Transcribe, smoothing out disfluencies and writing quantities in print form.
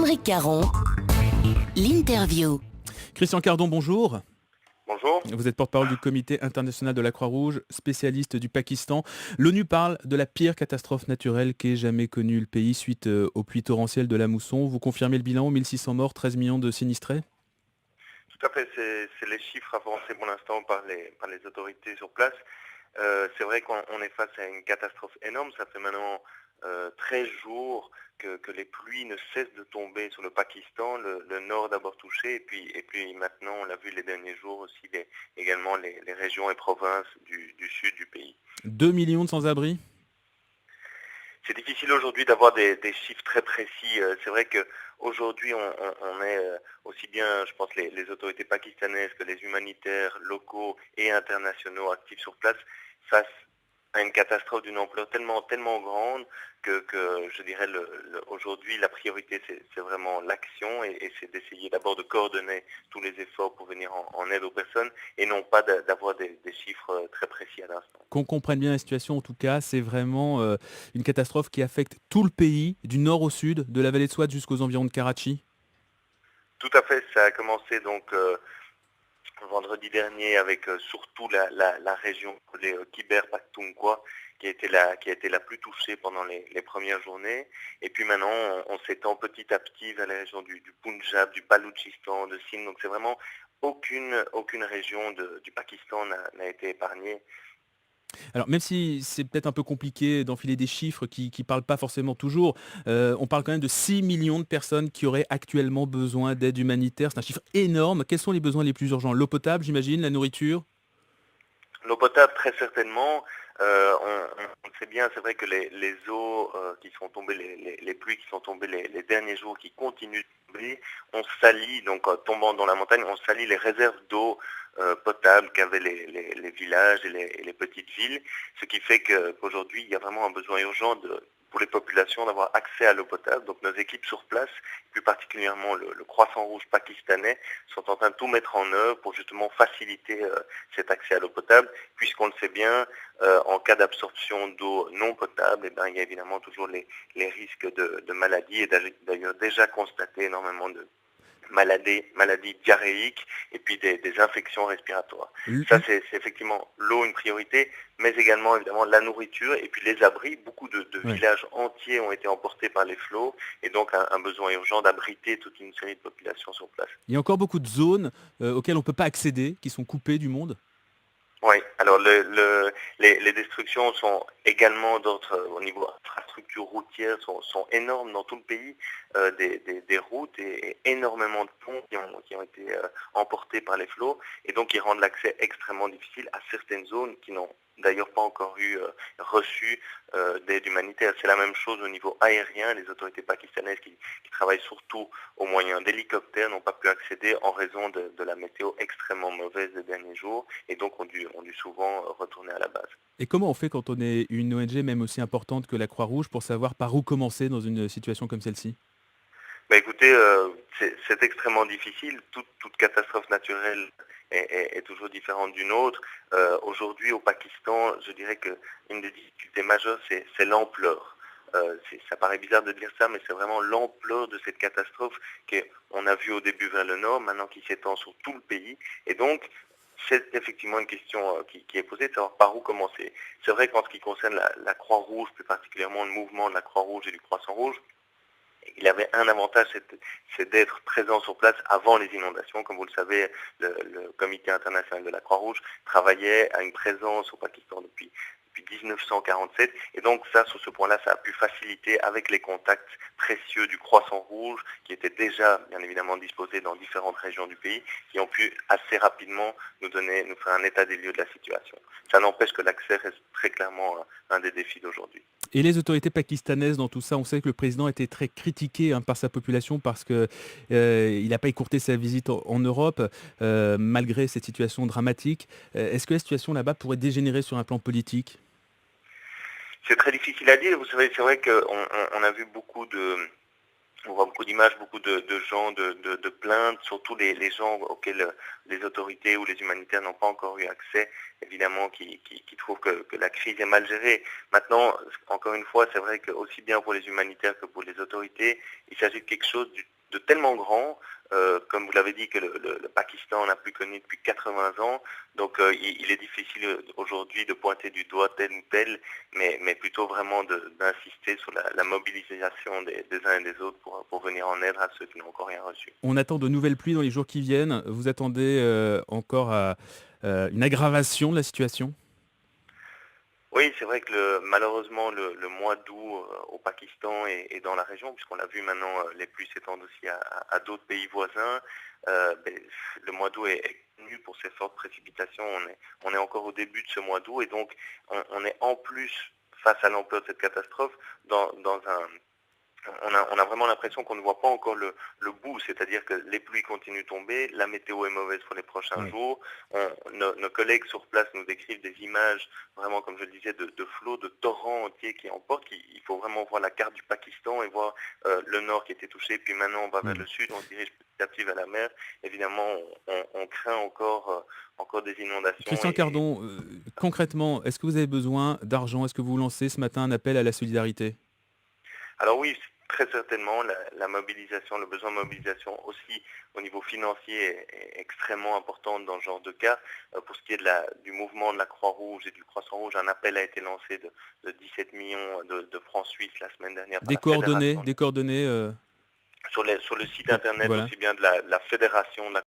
Émeric Caron, l'interview. Christian Cardon, bonjour. Bonjour. Vous êtes porte-parole du Comité international de la Croix-Rouge, spécialiste du Pakistan. L'ONU parle de la pire catastrophe naturelle qu'ait jamais connue le pays suite aux pluies torrentielles de la mousson. Vous confirmez le bilan, 1600 morts, 13 millions de sinistrés? Tout à fait, c'est les chiffres avancés pour l'instant par les autorités sur place. C'est vrai qu'on est face à une catastrophe énorme. Ça fait maintenant 13 jours que les pluies ne cessent de tomber sur le Pakistan, le nord d'abord touché, et puis maintenant, on l'a vu les derniers jours aussi, également les régions et provinces du sud du pays. 2 millions de sans-abri? C'est difficile aujourd'hui d'avoir des chiffres très précis. C'est vrai qu'aujourd'hui, on est aussi bien, je pense, les autorités pakistanaises que les humanitaires locaux et internationaux actifs sur place face à une catastrophe d'une ampleur tellement grande que je dirais aujourd'hui la priorité c'est vraiment l'action et c'est d'essayer d'abord de coordonner tous les efforts pour venir en aide aux personnes et non pas d'avoir des chiffres très précis à l'instant. Qu'on comprenne bien la situation, en tout cas, c'est vraiment une catastrophe qui affecte tout le pays, du nord au sud, de la vallée de Swat jusqu'aux environs de Karachi. Tout à fait, ça a commencé donc vendredi dernier avec surtout la région appelée Khyber Pakhtunkhwa qui a été la plus touchée pendant les premières journées. Et puis maintenant, on s'étend petit à petit vers les régions du Punjab, du Baloutchistan, de Sindh. Donc c'est vraiment aucune région du Pakistan n'a été épargnée. Alors même si c'est peut-être un peu compliqué d'enfiler des chiffres qui parlent pas forcément toujours, on parle quand même de 6 millions de personnes qui auraient actuellement besoin d'aide humanitaire. C'est un chiffre énorme. Quels sont les besoins les plus urgents? L'eau potable, j'imagine, la nourriture? L'eau potable, très certainement. On sait bien, c'est vrai que les eaux qui sont tombées, les pluies qui sont tombées les derniers jours, qui continuent de tomber, on salit, donc tombant dans la montagne, on salit les réserves d'eau potable qu'avaient les villages et les petites villes, ce qui fait qu'aujourd'hui, il y a vraiment un besoin urgent pour les populations d'avoir accès à l'eau potable. Donc nos équipes sur place, plus particulièrement le Croissant Rouge pakistanais, sont en train de tout mettre en œuvre pour justement faciliter cet accès à l'eau potable, puisqu'on le sait bien, en cas d'absorption d'eau non potable, eh ben, il y a évidemment toujours les risques de maladies, et d'ailleurs déjà constaté énormément de maladies diarrhéiques et puis des infections respiratoires. Ça, c'est effectivement l'eau une priorité, mais également évidemment la nourriture et puis les abris. Beaucoup de villages entiers ont été emportés par les flots et donc un besoin urgent d'abriter toute une série de populations sur place. Il y a encore beaucoup de zones auxquelles on ne peut pas accéder, qui sont coupées du monde? Oui, alors les destructions sont également au niveau infrastructure routière sont énormes dans tout le pays, des routes et énormément de ponts qui ont été emportés par les flots et donc qui rendent l'accès extrêmement difficile à certaines zones qui n'ont d'ailleurs pas encore reçu d'aide humanitaire. C'est la même chose au niveau aérien. Les autorités pakistanaises qui travaillent surtout au moyen d'hélicoptères n'ont pas pu accéder en raison de la météo extrêmement mauvaise des derniers jours et donc ont dû souvent retourner à la base. Et comment on fait quand on est une ONG même aussi importante que la Croix-Rouge pour savoir par où commencer dans une situation comme celle-ci? Écoutez, c'est extrêmement difficile. Toute catastrophe naturelle est toujours différente d'une autre. Aujourd'hui, au Pakistan, je dirais qu'une des difficultés majeures, c'est l'ampleur. Ça paraît bizarre de dire ça, mais c'est vraiment l'ampleur de cette catastrophe qu'on a vue au début vers le nord, maintenant qui s'étend sur tout le pays. Et donc, c'est effectivement une question qui est posée, de savoir par où commencer. C'est vrai qu'en ce qui concerne la Croix-Rouge, plus particulièrement le mouvement de la Croix-Rouge et du Croissant-Rouge, il avait un avantage, c'est d'être présent sur place avant les inondations. Comme vous le savez, le Comité international de la Croix-Rouge travaillait à une présence au Pakistan depuis 1947. Et donc ça, sur ce point-là, ça a pu faciliter avec les contacts précieux du Croissant Rouge, qui étaient déjà, bien évidemment, disposés dans différentes régions du pays, qui ont pu assez rapidement nous faire un état des lieux de la situation. Ça n'empêche que l'accès reste très clairement un des défis d'aujourd'hui. Et les autorités pakistanaises dans tout ça, on sait que le président était très critiqué par sa population parce qu'il n'a pas écourté sa visite en Europe malgré cette situation dramatique. Est-ce que la situation là-bas pourrait dégénérer sur un plan politique? C'est très difficile à dire. Vous savez, c'est vrai qu'on a vu on voit beaucoup d'images, beaucoup de gens, de plaintes, surtout les gens auxquels les autorités ou les humanitaires n'ont pas encore eu accès, évidemment, qui trouvent que la crise est mal gérée. Maintenant, encore une fois, c'est vrai que aussi bien pour les humanitaires que pour les autorités, il s'agit de quelque chose de tellement grand, comme vous l'avez dit, que le Pakistan n'a plus connu depuis 80 ans. Donc il est difficile aujourd'hui de pointer du doigt tel ou tel, mais plutôt vraiment d'insister sur la mobilisation des uns et des autres pour venir en aide à ceux qui n'ont encore rien reçu. On attend de nouvelles pluies dans les jours qui viennent. Vous attendez encore à une aggravation de la situation? Oui, c'est vrai que malheureusement le mois d'août au Pakistan et dans la région, puisqu'on l'a vu maintenant, les pluies s'étendent aussi à d'autres pays voisins. Le mois d'août est connu pour ses fortes précipitations. On est encore au début de ce mois d'août et donc on est en plus face à l'ampleur de cette catastrophe dans un on a vraiment l'impression qu'on ne voit pas encore le bout, c'est-à-dire que les pluies continuent de tomber, la météo est mauvaise pour les prochains Oui. jours. Nos collègues sur place nous décrivent des images, vraiment comme je le disais, de flots, de torrents entiers qui emportent. Il faut vraiment voir la carte du Pakistan et voir le nord qui était touché, puis maintenant on va vers Mm. le sud, on se dirige petit à petit vers la mer. Évidemment, on craint encore des inondations. Christian Cardon, concrètement, est-ce que vous avez besoin d'argent? Est-ce que vous lancez ce matin un appel à la solidarité? Alors oui, très certainement, la mobilisation, le besoin de mobilisation aussi au niveau financier est extrêmement important dans ce genre de cas. Pour ce qui est du mouvement de la Croix-Rouge et du Croissant-Rouge, un appel a été lancé de 17 millions de francs suisses la semaine dernière par Des la coordonnées, fédération. des coordonnées Sur le site internet voilà. aussi bien de la fédération de la